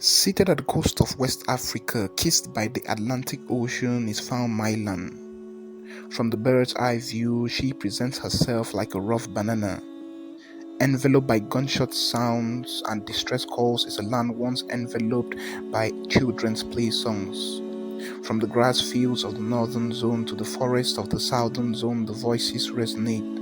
Seated at the coast of West Africa, kissed by the Atlantic Ocean, is found Mylan. From the bird's eye view, she presents herself like a rough banana. Enveloped by gunshot sounds and distress calls is a land once enveloped by children's play songs. From the grass fields of the northern zone to the forests of the southern zone, the voices resonate.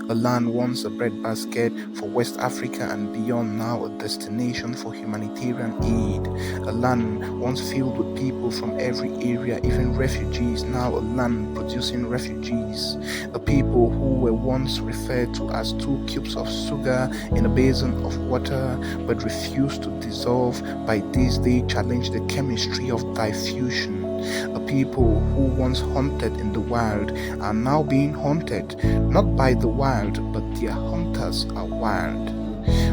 A land once a breadbasket for West Africa and beyond, now a destination for humanitarian aid. A land once filled with people from every area, even refugees, now a land producing refugees. A people who were once referred to as 2 cubes of sugar in a basin of water, but refused to dissolve, by this day challenge the chemistry of diffusion. A people who once hunted in the wild are now being hunted, not by the wild, but their hunters are wild.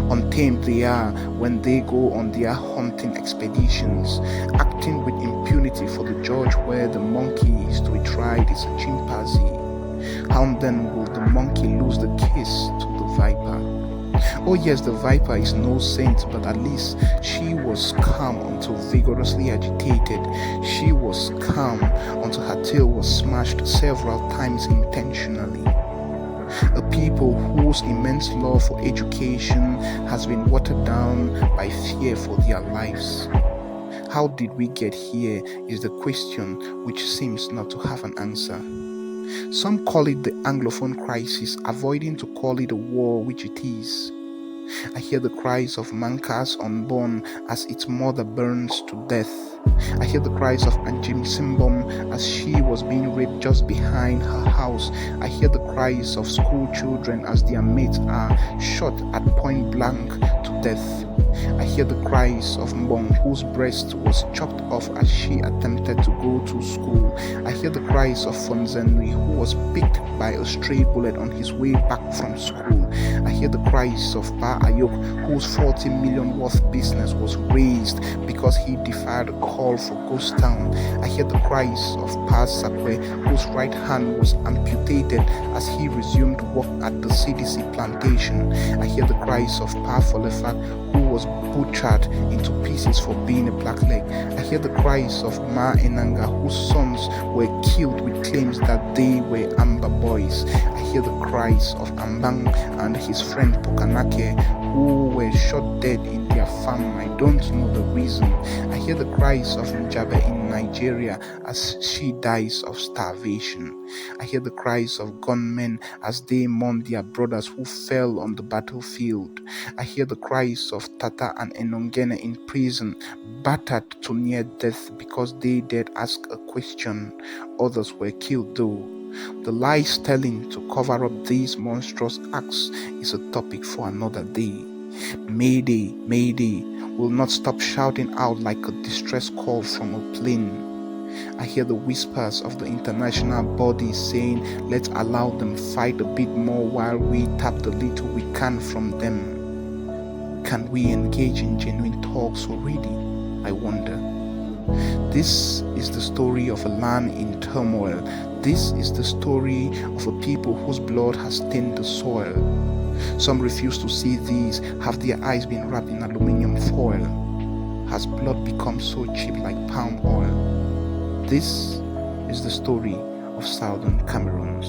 Untamed they are when they go on their hunting expeditions, acting with impunity for the judge where the monkey is to be tried is a chimpanzee. How then will the monkey lose the case to the viper? Oh yes, the viper is no saint, but at least she was calm until vigorously agitated. She was calm until her tail was smashed several times intentionally. A people whose immense love for education has been watered down by fear for their lives. How did we get here is the question which seems not to have an answer. Some call it the Anglophone crisis, avoiding to call it a war, which it is. I hear the cries of Mankas unborn as its mother burns to death. I hear the cries of Anjim Simbom as she was being raped just behind her house. I hear the cries of school children as their mates are shot at point blank to death. I hear the cries of Mbong, whose breast was chopped off as she attempted to go to school. I hear the cries of Fonzenri, who was picked by a stray bullet on his way back from school. I hear the cries of Pa Ayok, whose 40 million worth business was raised because he defied a call for Ghost Town. I hear the cries of Pa Sakwe, whose right hand was amputated as he resumed work at the CDC plantation. I hear the cries of Pa Folefak, who was butchered into pieces for being a blackleg. I hear the cries of Ma Enanga, whose sons were killed with claims that they were Amba boys. I hear the cries of Ambang and his friend Pokanake, who were shot dead in their farm. I don't know the reason. I hear the cries of Njabe in Nigeria as she dies of starvation. I hear the cries of gunmen as they mourn their brothers who fell on the battlefield. I hear the cries of Tata and Enongene in prison, battered to near death because they dared ask a question. Others were killed though. The lies telling to cover up these monstrous acts is a topic for another day. Mayday, Mayday will not stop shouting out like a distress call from a plane. I hear the whispers of the international bodies saying, let's allow them fight a bit more while we tap the little we can from them. Can we engage in genuine talks already? I wonder. This is the story of a land in turmoil. This is the story of a people whose blood has stained the soil. Some refuse to see these, have their eyes been wrapped in aluminium foil. Has blood become so cheap like palm oil? This is the story of Southern Cameroons.